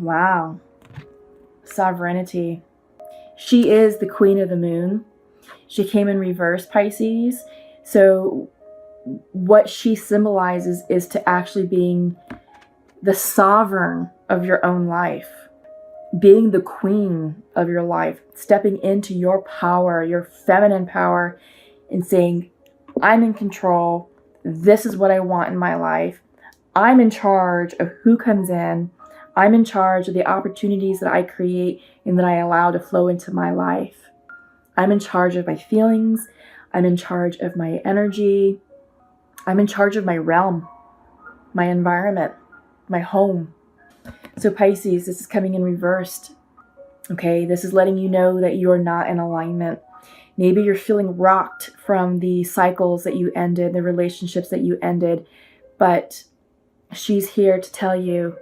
Wow. Sovereignty. She is the queen of the moon. She came in reverse, Pisces. So what she symbolizes is to actually being the sovereign of your own life, being the queen of your life, stepping into your power, your feminine power, and saying, I'm in control. This is what I want in my life. I'm in charge of who comes in. I'm in charge of the opportunities that I create and that I allow to flow into my life. I'm in charge of my feelings. I'm in charge of my energy. I'm in charge of my realm, my environment, my home. So Pisces, this is coming in reversed. Okay, this is letting you know that you're not in alignment. Maybe you're feeling rocked from the cycles that you ended, the relationships that you ended, but she's here to tell you,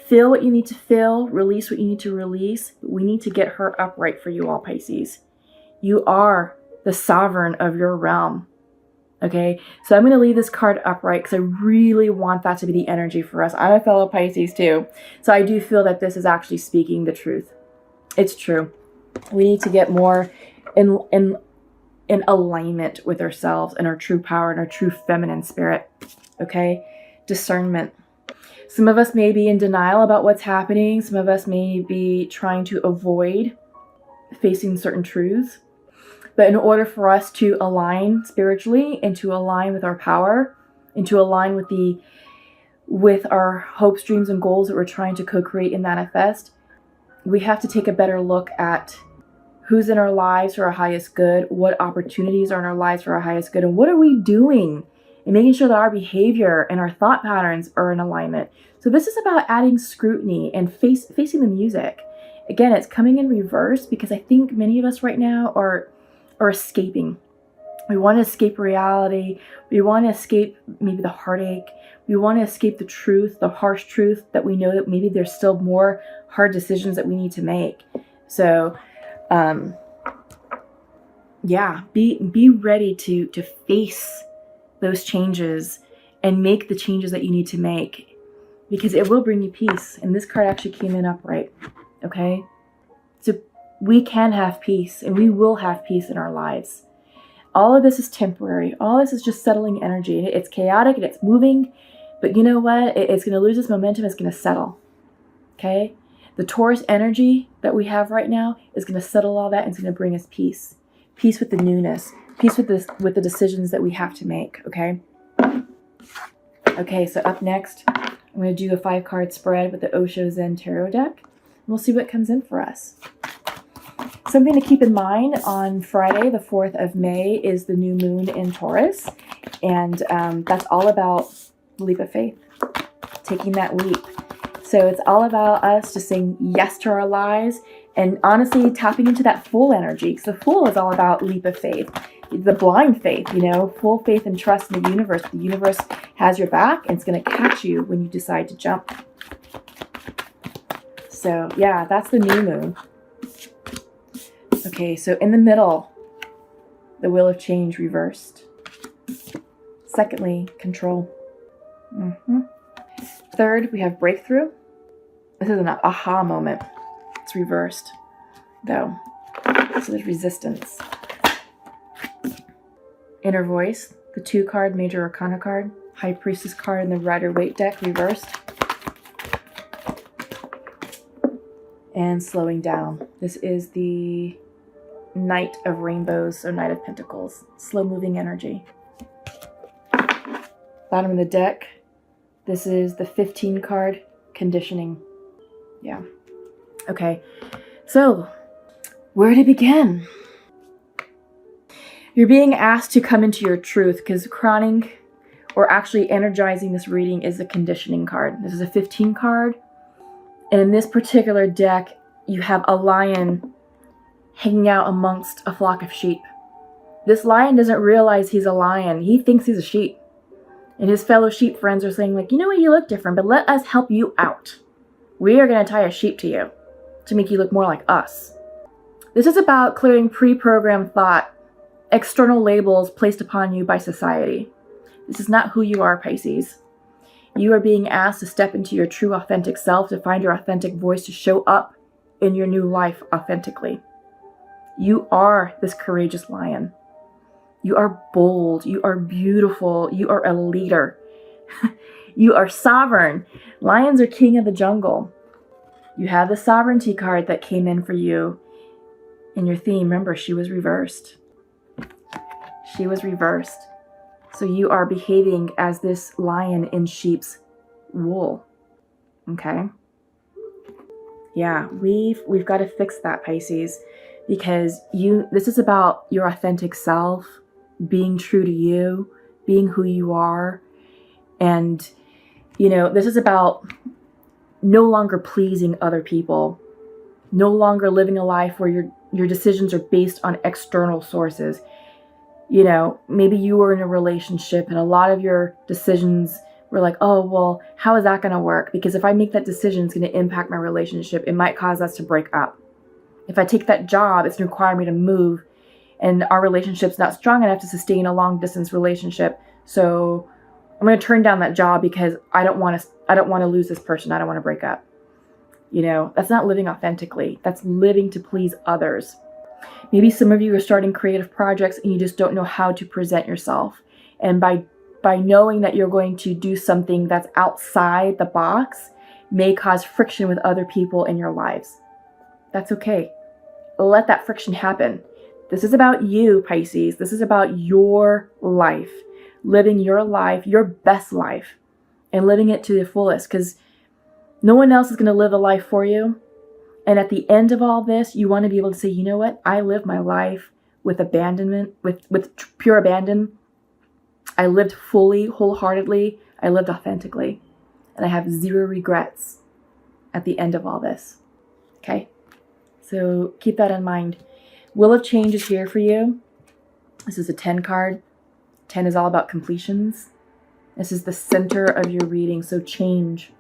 feel what you need to feel, release what you need to release. We need to get her upright for you all, Pisces. You are the sovereign of your realm. Okay, so I'm going to leave this card upright because I really want that to be the energy for us. I'm a fellow Pisces too. So I do feel that this is actually speaking the truth. It's true. We need to get more in alignment with ourselves and our true power and our true feminine spirit. Okay, discernment. Some of us may be in denial about what's happening. Some of us may be trying to avoid facing certain truths. But in order for us to align spiritually and to align with our power and to align with our hopes, dreams, and goals that we're trying to co-create and manifest, we have to take a better look at who's in our lives for our highest good, what opportunities are in our lives for our highest good, and what are we doing, and making sure that our behavior and our thought patterns are in alignment. So this is about adding scrutiny and facing the music. Again, it's coming in reverse because I think many of us right now are escaping. We want to escape reality. We want to escape maybe the heartache. We want to escape the truth, the harsh truth that we know that maybe there's still more hard decisions that we need to make. So, be ready to face those changes and make the changes that you need to make, because it will bring you peace. And this card actually came in upright. Okay? So we can have peace, and we will have peace in our lives. All of this is temporary. All this is just settling energy. It's chaotic and it's moving, but you know what? It's going to lose its momentum. It's going to settle. Okay? The Taurus energy that we have right now is going to settle all that, and it's going to bring us peace. Peace with the newness. Peace with the decisions that we have to make. Okay? Okay, so up next, I'm going to do a 5-card spread with the Osho Zen Tarot deck. We'll see what comes in for us. Something to keep in mind, on Friday, the 4th of May, is the new moon in Taurus. And that's all about leap of faith, taking that leap. So it's all about us just saying yes to our lives and honestly tapping into that full energy. Because the Fool is all about leap of faith, the blind faith, full faith and trust in the universe. The universe has your back, and it's going to catch you when you decide to jump. So yeah, that's the new moon. Okay, so in the middle, the Wheel of Change reversed. Secondly, control. Third, we have breakthrough. This is an aha moment. It's reversed, though. So there's resistance. Inner Voice, the 2-card Major Arcana card. High Priestess card in the Rider-Waite deck, reversed. And slowing down. This is the Knight of Rainbows, or Knight of Pentacles. Slow-moving energy. Bottom of the deck, this is the 15-card Conditioning. Yeah. Okay. So, where to begin? You're being asked to come into your truth, because crowning, or actually energizing this reading, is the Conditioning card. This is a 15 card. And in this particular deck, you have a lion hanging out amongst a flock of sheep. This lion doesn't realize he's a lion. He thinks he's a sheep. And his fellow sheep friends are saying, like, you know what, you look different, but let us help you out. We are going to tie a sheep to you to make you look more like us. This is about clearing pre-programmed thought, external labels placed upon you by society. This is not who you are, Pisces. You are being asked to step into your true authentic self, to find your authentic voice, to show up in your new life authentically. You are this courageous lion. You are bold. You are beautiful. You are a leader. You are sovereign. Lions are king of the jungle. You have the sovereignty card that came in for you in your theme. Remember, she was reversed. She was reversed. So you are behaving as this lion in sheep's wool. Okay? Yeah, we've got to fix that, Pisces, because this is about your authentic self, being true to you, being who you are. And, this is about no longer pleasing other people, no longer living a life where your decisions are based on external sources. Maybe you were in a relationship and a lot of your decisions were like, oh, well, how is that going to work? Because if I make that decision, it's going to impact my relationship. It might cause us to break up. If I take that job, it's going to require me to move, and our relationship's not strong enough to sustain a long distance relationship. So I'm going to turn down that job because I don't want to lose this person. I don't want to break up. That's not living authentically. That's living to please others. Maybe some of you are starting creative projects and you just don't know how to present yourself. And by knowing that you're going to do something that's outside the box may cause friction with other people in your lives. That's okay. Let that friction happen. This is about you, Pisces. This is about your life. Living your life, your best life, and living it to the fullest, because no one else is going to live a life for you. And at the end of all this, you want to be able to say, you know what? I lived my life with abandonment, with pure abandon. I lived fully, wholeheartedly. I lived authentically. And I have zero regrets at the end of all this. Okay? So keep that in mind. Wheel of Change is here for you. This is a 10 card. 10 is all about completions. This is the center of your reading, so change.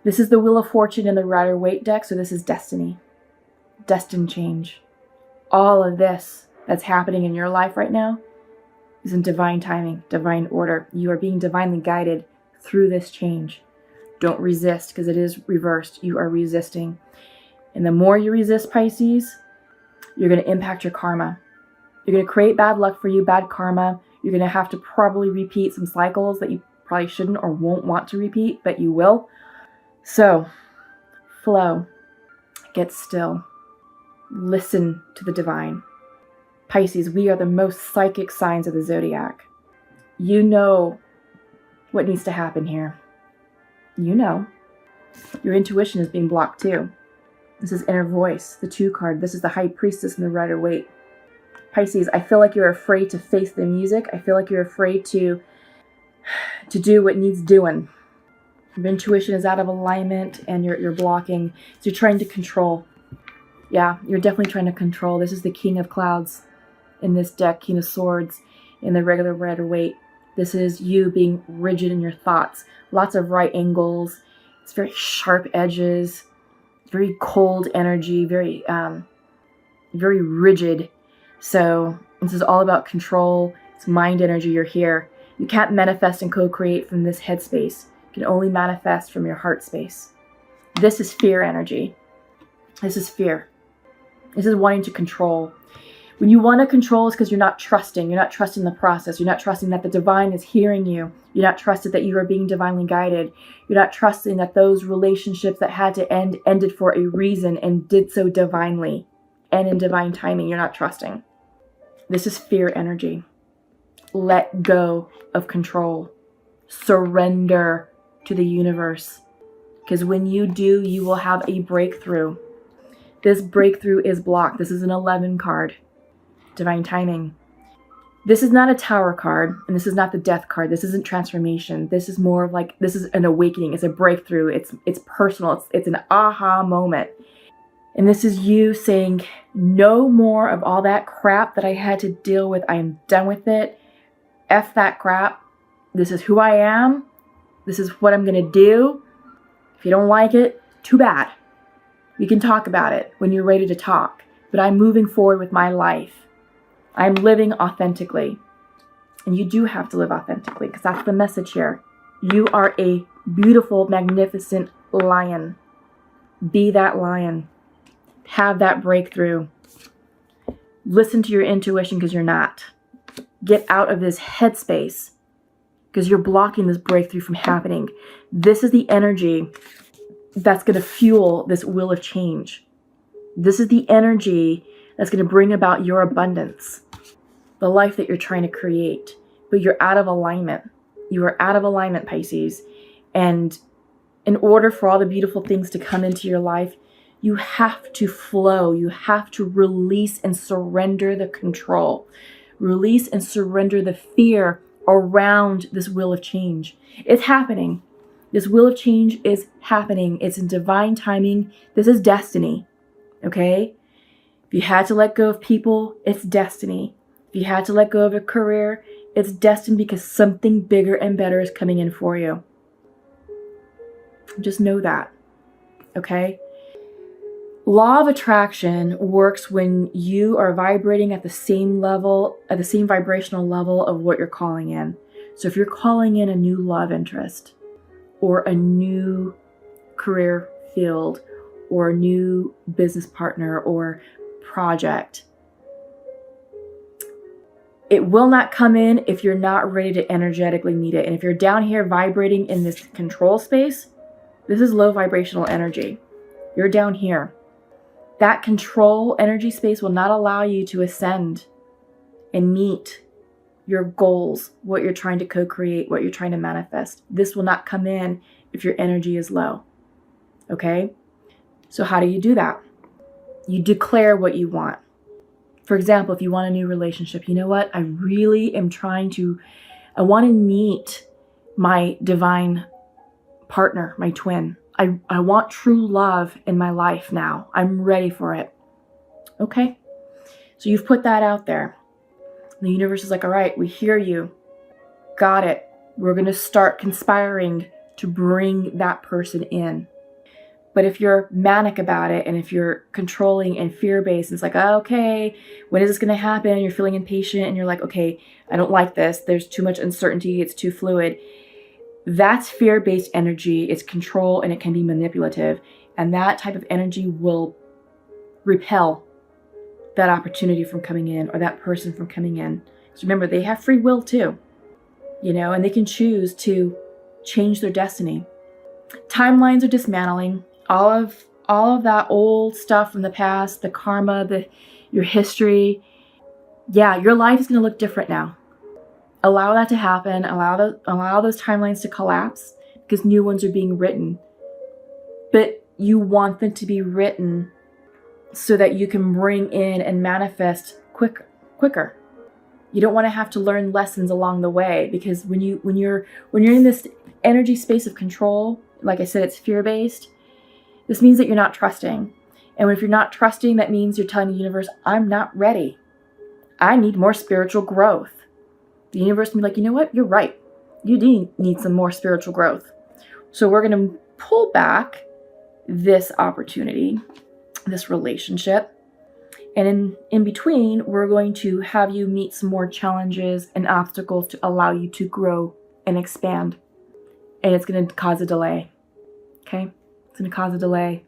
This is the Wheel of Fortune in the Rider-Waite deck, so this is destiny. Destined change. All of this that's happening in your life right now is in divine timing, divine order. You are being divinely guided through this change. Don't resist, because it is reversed. You are resisting. And the more you resist, Pisces, you're going to impact your karma. You're going to create bad luck for you, bad karma. You're going to have to probably repeat some cycles that you probably shouldn't or won't want to repeat, but you will. So, flow. Get still. Listen to the divine. Pisces, we are the most psychic signs of the zodiac. You know what needs to happen here. You know. Your intuition is being blocked too. This is inner voice, the 2 card. This is the High Priestess and the Rider-Waite. Pisces, I feel like you're afraid to face the music. I feel like you're afraid to do what needs doing. Your intuition is out of alignment and you're blocking. So you're trying to control. Yeah, you're definitely trying to control. This is the King of Clouds in this deck, King of Swords in the regular Rider-Waite. This is you being rigid in your thoughts. Lots of right angles. It's very sharp edges. Very cold energy. Very rigid. So this is all about control. It's mind energy. You're here. You can't manifest and co-create from this headspace. You can only manifest from your heart space. This is fear energy. This is fear. This is wanting to control. When you want to control, it's because you're not trusting. You're not trusting the process. You're not trusting that the divine is hearing you. You're not trusted that you are being divinely guided. You're not trusting that those relationships that had to end ended for a reason and did so divinely and in divine timing. You're not trusting. This is fear energy. Let go of control. Surrender to the universe. Because when you do, you will have a breakthrough. This breakthrough is blocked. This is an 11 card. Divine timing. This is not a Tower card, and this is not the Death card. This isn't transformation. This is more of like, this is an awakening. It's a breakthrough. It's personal. It's an aha moment. And this is you saying, no more of all that crap that I had to deal with. I am done with it. F that crap. This is who I am. This is what I'm going to do. If you don't like it, too bad. We can talk about it when you're ready to talk. But I'm moving forward with my life. I'm living authentically. And you do have to live authentically because that's the message here. You are a beautiful, magnificent lion. Be that lion. Have that breakthrough. Listen to your intuition because you're not. Get out of this headspace because you're blocking this breakthrough from happening. This is the energy that's going to fuel this wheel of change. This is the energy that's going to bring about your abundance, the life that you're trying to create. But you're out of alignment. You are out of alignment, Pisces. And in order for all the beautiful things to come into your life, you have to flow. You have to release and surrender the control. Release and surrender the fear around this wheel of change. It's happening. This wheel of change is happening. It's in divine timing. This is destiny. Okay? If you had to let go of people, it's destiny. If you had to let go of a career, it's destined because something bigger and better is coming in for you. Just know that. Okay? Law of attraction works when you are vibrating at the same level, at the same vibrational level of what you're calling in. So if you're calling in a new love interest or a new career field or a new business partner or project, it will not come in if you're not ready to energetically meet it. And if you're down here vibrating in this control space, this is low vibrational energy. You're down here. That control energy space will not allow you to ascend and meet your goals, what you're trying to co-create, what you're trying to manifest. This will not come in if your energy is low. Okay? So how do you do that? You declare what you want. For example, if you want a new relationship, you know what? I really am I want to meet my divine partner, my twin. I want true love in my life now. I'm ready for it. Okay? So you've put that out there. The universe is like, all right, we hear you. Got it. We're going to start conspiring to bring that person in. But if you're manic about it and if you're controlling and fear-based, it's like, oh, okay, when is this going to happen? You're feeling impatient and you're like, okay, I don't like this. There's too much uncertainty. It's too fluid. That's fear-based energy. It's control and it can be manipulative. And that type of energy will repel that opportunity from coming in or that person from coming in. So remember, they have free will too, and they can choose to change their destiny. Timelines are dismantling. All of that old stuff from the past, the karma, your history. Yeah, your life is going to look different now. Allow that to happen. Allow those timelines to collapse because new ones are being written. But you want them to be written so that you can bring in and manifest quicker. You don't want to have to learn lessons along the way because when you're in this energy space of control, like I said, it's fear-based. This means that you're not trusting. And if you're not trusting, that means you're telling the universe, I'm not ready. I need more spiritual growth. The universe will be like, you know what? You're right. You do need some more spiritual growth. So we're going to pull back this opportunity, this relationship. And in between, we're going to have you meet some more challenges and obstacles to allow you to grow and expand. And it's going to cause a delay. Okay? It's going to cause a delay.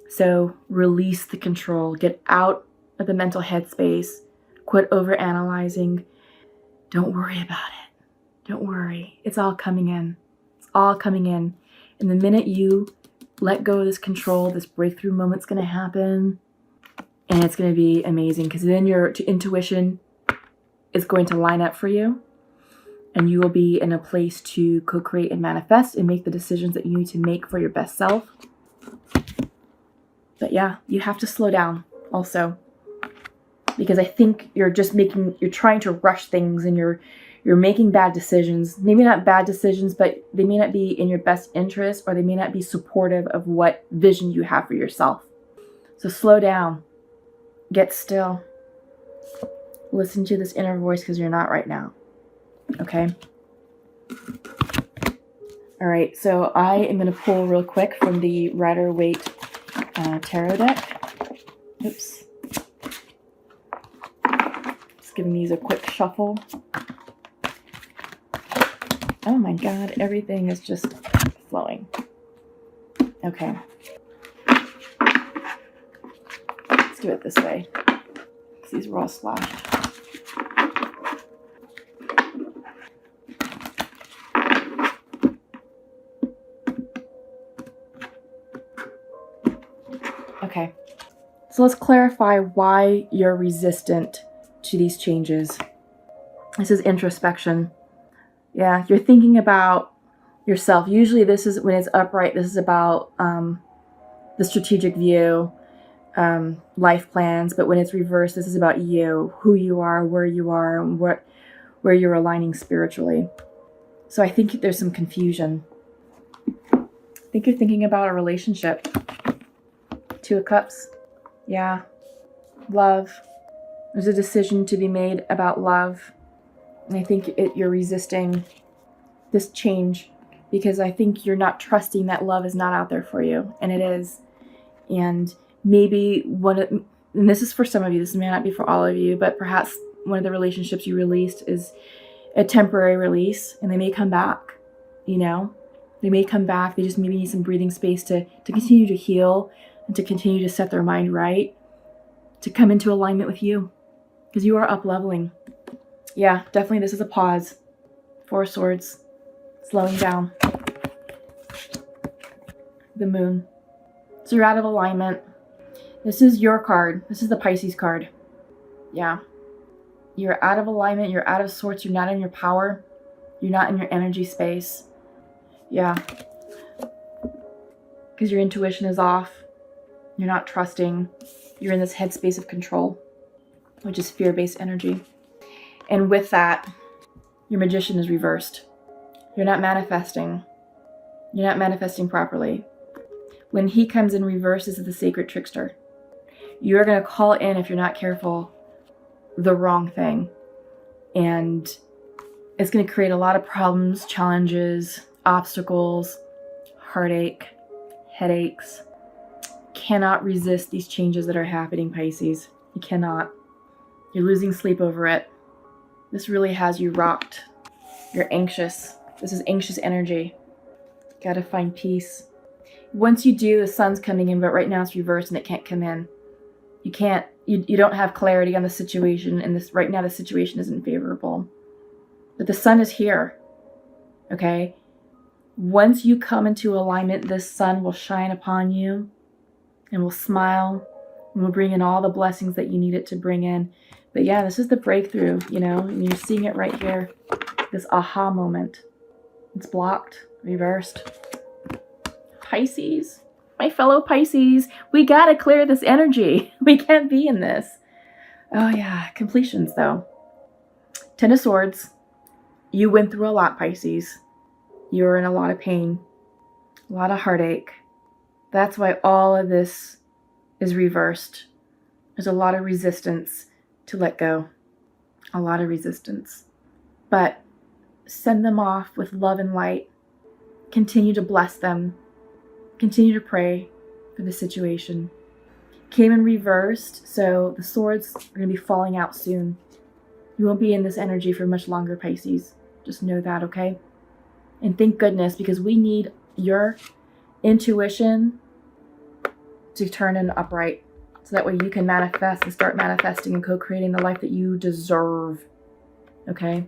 So release the control. Get out of the mental headspace. Quit overanalyzing. Don't worry about it. Don't worry. It's all coming in. It's all coming in. And the minute you let go of this control, this breakthrough moment's going to happen. And it's going to be amazing because then your intuition is going to line up for you. And you will be in a place to co-create and manifest and make the decisions that you need to make for your best self. But yeah, you have to slow down also. Because I think you're trying to rush things and you're making bad decisions. Maybe not bad decisions, but they may not be in your best interest or they may not be supportive of what vision you have for yourself. So slow down. Get still. Listen to this inner voice because you're not right now. Okay? All right, so I am going to pull real quick from the Rider-Waite tarot deck. Oops. Just giving these a quick shuffle. Oh my God, everything is just flowing. Okay. Let's do it this way, because these were all slashed. Okay. So let's clarify why you're resistant to these changes. This is introspection. Yeah, you're thinking about yourself. Usually this is, when it's upright, this is about the strategic view, life plans. But when it's reversed, this is about you, who you are, and where you're aligning spiritually. So I think there's some confusion. I think you're thinking about a relationship. 2 of Cups. Yeah. Love. There's a decision to be made about love. And I think you're resisting this change because I think you're not trusting that love is not out there for you. And it is. And maybe and this is for some of you, this may not be for all of you, but perhaps one of the relationships you released is a temporary release, and they may come back, you know? They may come back. They just maybe need some breathing space to continue to heal and to continue to set their mind right, to come into alignment with you, because you are up leveling. Yeah, definitely this is a pause. 4 of Swords, slowing down. The Moon. So you're out of alignment. This is your card. This is the Pisces card. Yeah. You're out of alignment. You're out of sorts. You're not in your power. You're not in your energy space. Yeah. Because your intuition is off. You're not trusting. You're in this headspace of control, which is fear-based energy. And with that, your Magician is reversed. You're not manifesting. You're not manifesting properly. When he comes in reverse, this is the Sacred Trickster. You're going to call in, if you're not careful, the wrong thing. And it's going to create a lot of problems, challenges, obstacles, heartache, headaches. Cannot resist these changes that are happening, Pisces. You cannot. You're losing sleep over it. This really has you rocked. You're anxious. This is anxious energy. Gotta find peace. Once you do, the sun's coming in, but right now it's reversed and it can't come in. You can't, you don't have clarity on the situation, and this right now the situation isn't favorable. But the sun is here. Okay? Once you come into alignment, this sun will shine upon you and will smile and will bring in all the blessings that you need it to bring in. But yeah, this is the breakthrough, you know, and you're seeing it right here. This aha moment. It's blocked, reversed. Pisces, my fellow Pisces, we gotta clear this energy. We can't be in this. Oh yeah, completions though. 10 of Swords. You went through a lot, Pisces. You're in a lot of pain, a lot of heartache. That's why all of this is reversed. There's a lot of resistance to let go. A lot of resistance. But send them off with love and light. Continue to bless them. Continue to pray for the situation. Came in reversed, so the swords are going to be falling out soon. You won't be in this energy for much longer, Pisces. Just know that, okay? And thank goodness, because we need your intuition to turn in upright. So that way you can manifest and start manifesting and co-creating the life that you deserve. Okay?